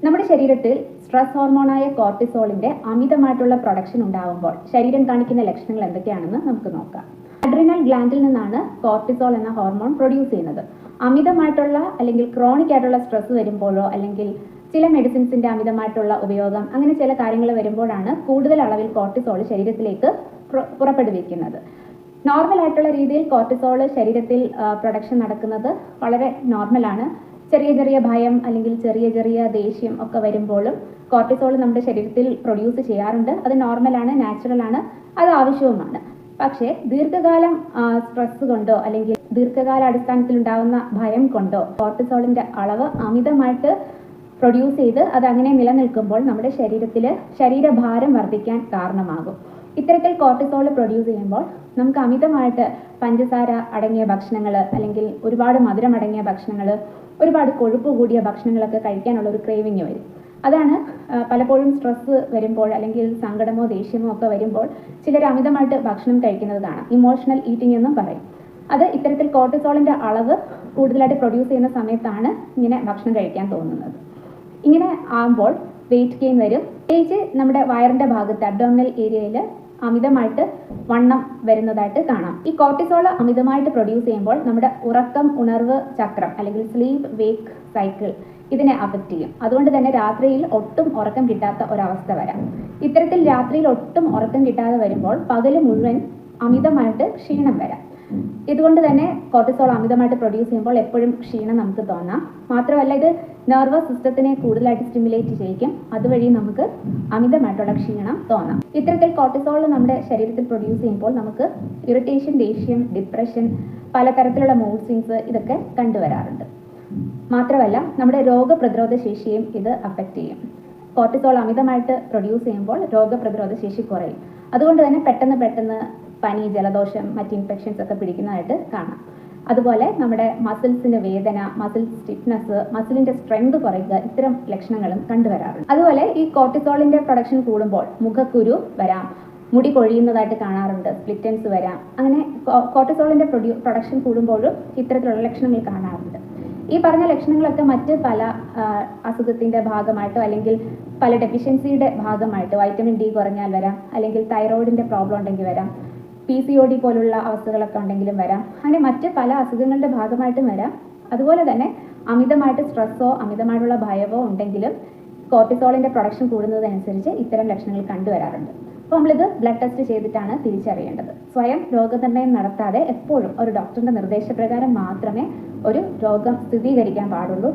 നമ്മുടെ ശരീരത്തിൽ സ്ട്രെസ് ഹോർമോണായ കോർട്ടിസോളിന്റെ അമിതമായിട്ടുള്ള പ്രൊഡക്ഷൻ ഉണ്ടാകുമ്പോൾ ശരീരം കാണിക്കുന്ന ലക്ഷണങ്ങൾ എന്തൊക്കെയാണെന്ന് നമുക്ക് നോക്കാം. അഡ്രിനൽ ഗ്ലാൻഡിൽ നിന്നാണ് കോർട്ടിസോൾ എന്ന ഹോർമോൺ പ്രൊഡ്യൂസ് ചെയ്യുന്നത്. അമിതമായിട്ടുള്ള അല്ലെങ്കിൽ ക്രോണിക് ആയിട്ടുള്ള സ്ട്രെസ് വരുമ്പോഴോ അല്ലെങ്കിൽ ചില മെഡിസിൻസിന്റെ അമിതമായിട്ടുള്ള ഉപയോഗം അങ്ങനെ ചില കാര്യങ്ങൾ വരുമ്പോഴാണ് കൂടുതൽ അളവിൽ കോർട്ടിസോൾ ശരീരത്തിലേക്ക് പുറപ്പെടുവിക്കുന്നത്. നോർമൽ ആയിട്ടുള്ള രീതിയിൽ കോർട്ടിസോൾ ശരീരത്തിൽ പ്രൊഡക്ഷൻ നടക്കുന്നത് വളരെ നോർമലാണ്. ചെറിയ ചെറിയ ഭയം അല്ലെങ്കിൽ ചെറിയ ചെറിയ ദേഷ്യം ഒക്കെ വരുമ്പോഴും കോർട്ടിസോൾ നമ്മുടെ ശരീരത്തിൽ പ്രൊഡ്യൂസ് ചെയ്യാറുണ്ട്. അത് നോർമലാണ്, നാച്ചുറലാണ്, അത് ആവശ്യവുമാണ്. പക്ഷേ ദീർഘകാലം സ്ട്രെസ് കൊണ്ടോ അല്ലെങ്കിൽ ദീർഘകാല അടിസ്ഥാനത്തിൽ ഉണ്ടാകുന്ന ഭയം കൊണ്ടോ കോർട്ടിസോളിന്റെ അളവ് അമിതമായിട്ട് പ്രൊഡ്യൂസ് ചെയ്ത് അത് അങ്ങനെ നിലനിൽക്കുമ്പോൾ നമ്മുടെ ശരീരത്തിൽ ശരീരഭാരം വർദ്ധിക്കാൻ കാരണമാകും. ഇത്തരത്തിൽ കോർട്ടിസോൾ പ്രൊഡ്യൂസ് ചെയ്യുമ്പോൾ നമുക്ക് അമിതമായിട്ട് പഞ്ചസാര അടങ്ങിയ ഭക്ഷണങ്ങൾ അല്ലെങ്കിൽ ഒരുപാട് മധുരം അടങ്ങിയ ഭക്ഷണങ്ങൾ, ഒരുപാട് കൊഴുപ്പ് കൂടിയ ഭക്ഷണങ്ങളൊക്കെ കഴിക്കാനുള്ള ഒരു ക്രേവിങ് വരും. അതാണ് പലപ്പോഴും സ്ട്രെസ് വരുമ്പോൾ അല്ലെങ്കിൽ സങ്കടമോ ദേഷ്യമോ ഒക്കെ വരുമ്പോൾ ചിലർ അമിതമായിട്ട് ഭക്ഷണം കഴിക്കുന്നത് കാണാം. ഇമോഷണൽ ഈറ്റിംഗ് എന്നും പറയും. അത് ഇത്തരത്തിൽ കോർട്ടിസോളിന്റെ അളവ് കൂടുതലായിട്ട് പ്രൊഡ്യൂസ് ചെയ്യുന്ന സമയത്താണ് ഇങ്ങനെ ഭക്ഷണം കഴിക്കാൻ തോന്നുന്നത്. ഇങ്ങനെ ആകുമ്പോൾ വെയിറ്റ് ഗെയിൻ വരും. പ്രത്യേകിച്ച് നമ്മുടെ വയറിന്റെ ഭാഗത്ത് അബ്ഡോമിനൽ ഏരിയയിൽ അമിതമായിട്ട് വണ്ണം വരുന്നതായിട്ട് കാണാം. ഈ കോർട്ടിസോൾ അമിതമായിട്ട് പ്രൊഡ്യൂസ് ചെയ്യുമ്പോൾ നമ്മുടെ ഉറക്കം ഉണർവ് ചക്രം അല്ലെങ്കിൽ സ്ലീപ്പ് വേക്ക് സൈക്കിൾ ഇതിനെ അഫക്റ്റ് ചെയ്യും. അതുകൊണ്ട് തന്നെ രാത്രിയിൽ ഒട്ടും ഉറക്കം കിട്ടാത്ത ഒരവസ്ഥ വരാം. ഇത്തരത്തിൽ രാത്രിയിൽ ഒട്ടും ഉറക്കം കിട്ടാതെ വരുമ്പോൾ പകല് മുഴുവൻ അമിതമായിട്ട് ക്ഷീണം വരാം. ഇതുകൊണ്ട് തന്നെ കോർട്ടിസോൾ അമിതമായിട്ട് പ്രൊഡ്യൂസ് ചെയ്യുമ്പോൾ എപ്പോഴും ക്ഷീണം നമുക്ക് തോന്നാം. മാത്രമല്ല ഇത് നെർവസ് സിസ്റ്റത്തിനെ കൂടുതലായിട്ട് സ്റ്റിമുലേറ്റ് ചെയ്യിക്കും. അതുവഴി നമുക്ക് അമിതമായിട്ടുള്ള ക്ഷീണം തോന്നാം. ഇത്തരത്തിൽ കോർട്ടിസോൾ നമ്മുടെ ശരീരത്തിൽ പ്രൊഡ്യൂസ് ചെയ്യുമ്പോൾ നമുക്ക് ഇറിറ്റേഷൻ, ദേഷ്യം, ഡിപ്രഷൻ, പലതരത്തിലുള്ള മൂഡ് സ്വിങ്സ് ഇതൊക്കെ കണ്ടുവരാറുണ്ട്. മാത്രമല്ല നമ്മുടെ രോഗപ്രതിരോധ ശേഷിയും ഇത് അഫക്റ്റ് ചെയ്യും. കോർട്ടിസോൾ അമിതമായിട്ട് പ്രൊഡ്യൂസ് ചെയ്യുമ്പോൾ രോഗപ്രതിരോധ ശേഷി കുറയും. അതുകൊണ്ട് തന്നെ പെട്ടെന്ന് പനി, ജലദോഷം, മറ്റ് ഇൻഫെക്ഷൻസ് ഒക്കെ പിടിക്കുന്നതായിട്ട് കാണാം. അതുപോലെ നമ്മുടെ മസിൽസിന് വേദന, മസിൽ സ്റ്റിഫ്നെസ്, മസിലിന്റെ സ്ട്രെങ്ത് കുറയുക, ഇത്തരം ലക്ഷണങ്ങളും കണ്ടുവരാറുണ്ട്. അതുപോലെ ഈ കോർട്ടിസോളിന്റെ പ്രൊഡക്ഷൻ കൂടുമ്പോൾ മുഖക്കുരു വരാം, മുടി കൊഴിയുന്നതായിട്ട് കാണാറുണ്ട്, സ്പ്ലിറ്റൻസ് വരാം. അങ്ങനെ കോർട്ടിസോളിന്റെ പ്രൊഡക്ഷൻ കൂടുമ്പോഴും ഇത്തരത്തിലുള്ള ലക്ഷണങ്ങൾ കാണാറുണ്ട്. ഈ പറഞ്ഞ ലക്ഷണങ്ങളൊക്കെ മറ്റ് പല അസുഖത്തിന്റെ ഭാഗമായിട്ടോ അല്ലെങ്കിൽ പല ഡെഫിഷ്യൻസിയുടെ ഭാഗമായിട്ട് വൈറ്റമിൻ ഡി കുറഞ്ഞാൽ വരാം, അല്ലെങ്കിൽ തൈറോയിഡിന്റെ പ്രോബ്ലം ഉണ്ടെങ്കിൽ വരാം, PCOD പോലുള്ള അവസ്ഥകളൊക്കെ ഉണ്ടെങ്കിലും വരാം. അങ്ങനെ മറ്റ് പല അസുഖങ്ങളുടെ ഭാഗമായിട്ടും വരാം. അതുപോലെ തന്നെ അമിതമായിട്ട് സ്ട്രെസ്സോ അമിതമായിട്ടുള്ള ഭയമോ ഉണ്ടെങ്കിലും കോർട്ടിസോളിന്റെ പ്രൊഡക്ഷൻ കൂടുന്നതനുസരിച്ച് ഇത്തരം ലക്ഷണങ്ങൾ കണ്ടുവരാറുണ്ട്. അപ്പോൾ നമ്മളിത് ബ്ലഡ് ടെസ്റ്റ് ചെയ്തിട്ടാണ് തിരിച്ചറിയേണ്ടത്. സ്വയം രോഗനിർണയം നടത്താതെ എപ്പോഴും ഒരു ഡോക്ടറിന്റെ നിർദ്ദേശപ്രകാരം മാത്രമേ ഒരു രോഗം സ്ഥിരീകരിക്കാൻ പാടുള്ളൂ.